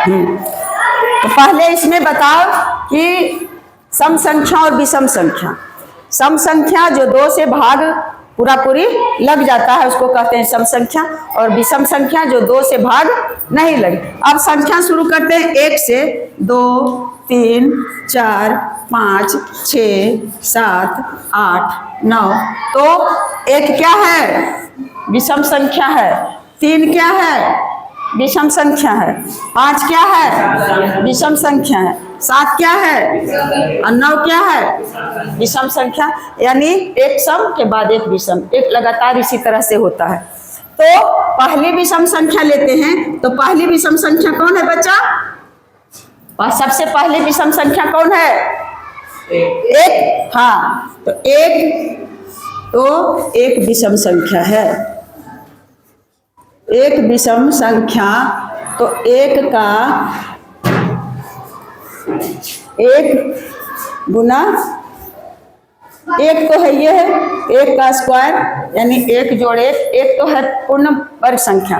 तो पहले इसमें बताओ कि सम संख्या और विषम संख्या। सम संख्या जो 2 से भाग पूरा पूरी लग जाता है उसको कहते हैं सम संख्या, और विषम संख्या जो 2 से भाग नहीं लगे। अब संख्या शुरू करते हैं 1 से। 2 3 4 5 6 7 8 9। तो 1 क्या है? विषम संख्या है। 3 क्या है? विषम संख्या है। 5 क्या है? विषम संख्या है। 7 क्या है? और 9 क्या है? विषम संख्या। यानी एक सम के बाद एक विषम, एक लगातार इसी तरह से होता है। तो पहली विषम संख्या लेते हैं। तो पहली विषम संख्या कौन है बच्चा? सबसे पहली विषम संख्या कौन है? 1। हाँ, तो एक विषम संख्या है। एक विषम संख्या। तो 1 का 1 गुना 1 तो है, ये है 1 का स्क्वायर, यानी 1 जोड़ 1। 1 तो है पूर्ण वर्ग संख्या।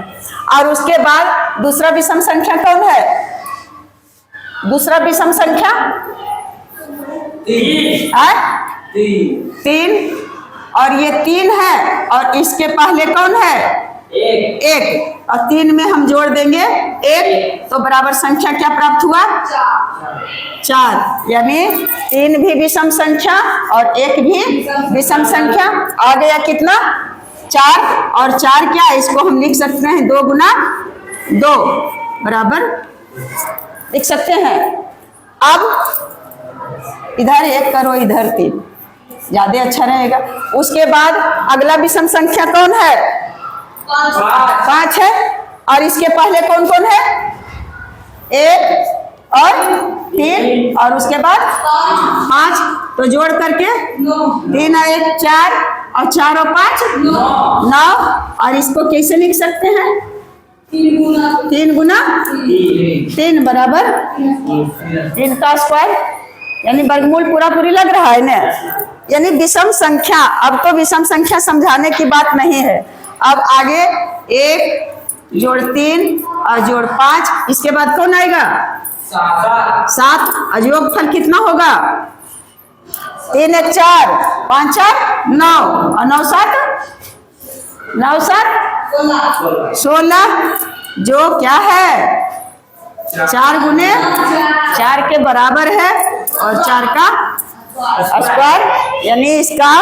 और उसके बाद दूसरा विषम संख्या कौन है? दूसरा विषम संख्या 3। और ये 3 है, और इसके पहले कौन है? 1। और 3 में हम जोड़ देंगे 1, तो बराबर संख्या क्या प्राप्त हुआ? 4। यानी 3 भी विषम संख्या और 1 भी विषम संख्या। आ गया कितना? 4। और 4 क्या? इसको हम लिख सकते हैं 2 गुना 2 बराबर लिख सकते हैं। अब इधर 1 करो, इधर 3, ज्यादा अच्छा रहेगा। उसके बाद अगला विषम संख्या कौन है? 5 है। और इसके पहले कौन कौन है? 1 और 3, और उसके बाद 5। तो जोड़ करके 3 और 1 4, और 4 और 5 9। और इसको कैसे लिख सकते हैं? 3 गुना 3 बराबर 3 का स्क्वायर, यानी वर्गमूल पूरा पूरी लग रहा है ना। यानी विषम संख्या। अब तो विषम संख्या समझाने की बात नहीं है। अब आगे 1 जोड़ 3 और जोड़ 5, इसके बाद कौन आएगा? 7। और योगफल कितना होगा? 3 1 4 5 4 9, और 9 7 16, जो क्या है? 4 गुने 4 के बराबर है, और 4 का स्क्वायर, यानी इसका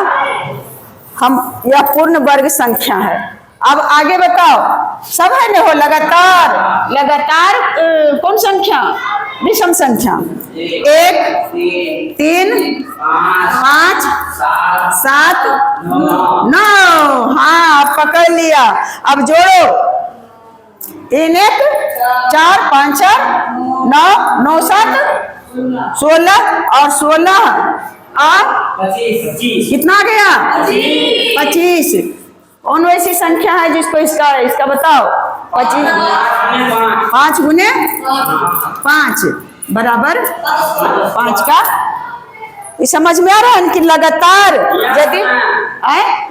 यह पूर्ण वर्ग संख्या है। अब आगे बताओ, सब है ना? हो लगातार कौन संख्या? विषम संख्या। 1 3 5 7 9। हाँ, पकड़ लिया। अब जोड़ो 3 1 4 5 4 9 9 7 16, और 16 और 25 कितना आ गया? 25। कौन वैसी संख्या है जिसको इसका बताओ? 25। 5 गुने 5 बराबर 5 का। समझ में आ रहा है कि लगातार यदि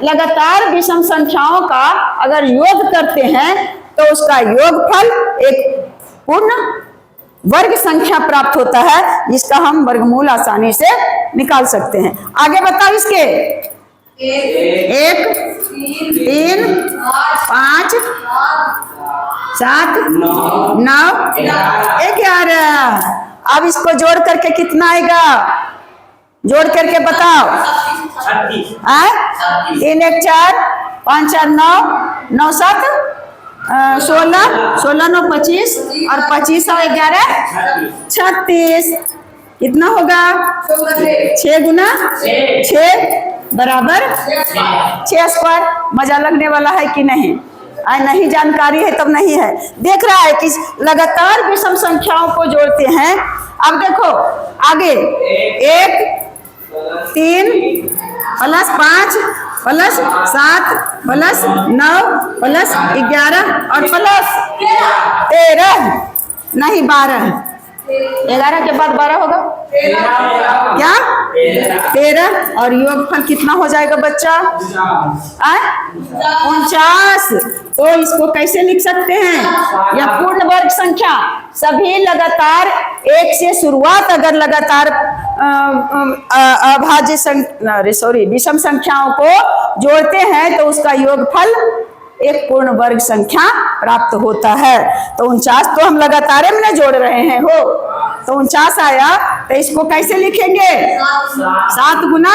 लगातार विषम संख्याओं का अगर योग करते हैं तो उसका योगफल एक पूर्ण वर्ग संख्या प्राप्त होता है, जिसका हम वर्गमूल आसानी से निकाल सकते हैं। आगे बताओ इसके। 1 3 5 7 9 11। अब इसको जोड़ करके कितना आएगा? जोड़ करके बताओ। 3 1 4 5 4 9 9 7 16 16 9 25, और 25 और 11 36। कितना होगा? 6 गुना 6 बराबर 6 स्क्वायर। मजा लगने वाला है कि नहीं? नहीं जानकारी है तब नहीं है। देख रहा है कि लगातार विषम संख्याओं को जोड़ते हैं। अब देखो आगे 1 3 प्लस 5 प्लस 7 प्लस 9 प्लस 11 और प्लस 13, नहीं 12। 11 के बाद 12 होगा क्या? 13। और योगफल कितना हो जाएगा बच्चा? 49। तो इसको कैसे लिख सकते हैं? यह पूर्ण वर्ग संख्या सभी लगातार एक से शुरुआत अगर लगातार विषम संख्याओं को जोड़ते हैं तो उसका योगफल एक पूर्ण वर्ग संख्या प्राप्त होता है। तो 49 तो हम लगातार में जोड़ रहे हैं हो, तो 49 आया, तो इसको कैसे लिखेंगे? 7 गुना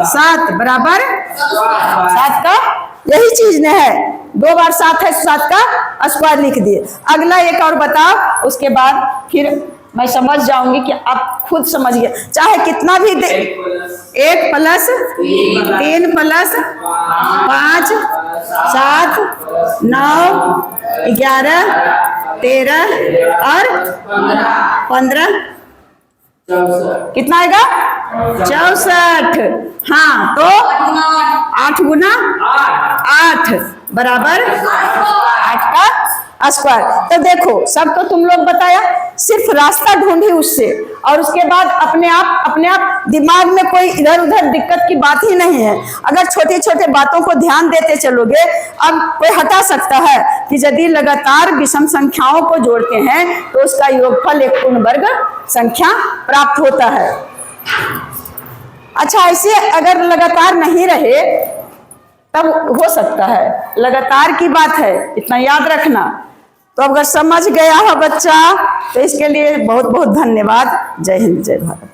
7 बराबर 7 का यही चीज ने है, 2 बार 7 है, 7 का स्क्वायर लिख दिए। अगला एक और बताओ, उसके बाद फिर मैं समझ जाऊंगी कि आप खुद समझ गए। चाहे कितना भी दे, 1 प्लस 3 प्लस 5 7 9 11 13 और 15 कितना आएगा? 64। हाँ, तो 8 गुना 8 बराबर 8 का स्क्वायर। तो देखो, सब तो तुम लोग बताया, सिर्फ रास्ता ढूंढी उससे, और उसके बाद अपने आप दिमाग में कोई इधर उधर दिक्कत की बात ही नहीं है। अगर छोटे छोटे बातों को ध्यान देते चलोगे, अब कोई हटा सकता है कि यदि लगातार विषम संख्याओं को जोड़ते हैं तो उसका योगफल एक पूर्ण वर्ग संख्या प्राप्त होता है। अच्छा, ऐसे अगर लगातार नहीं रहे तब हो सकता है, लगातार की बात है, इतना याद रखना। तो अगर समझ गया हो बच्चा तो इसके लिए बहुत बहुत धन्यवाद। जय हिंद, जय भारत।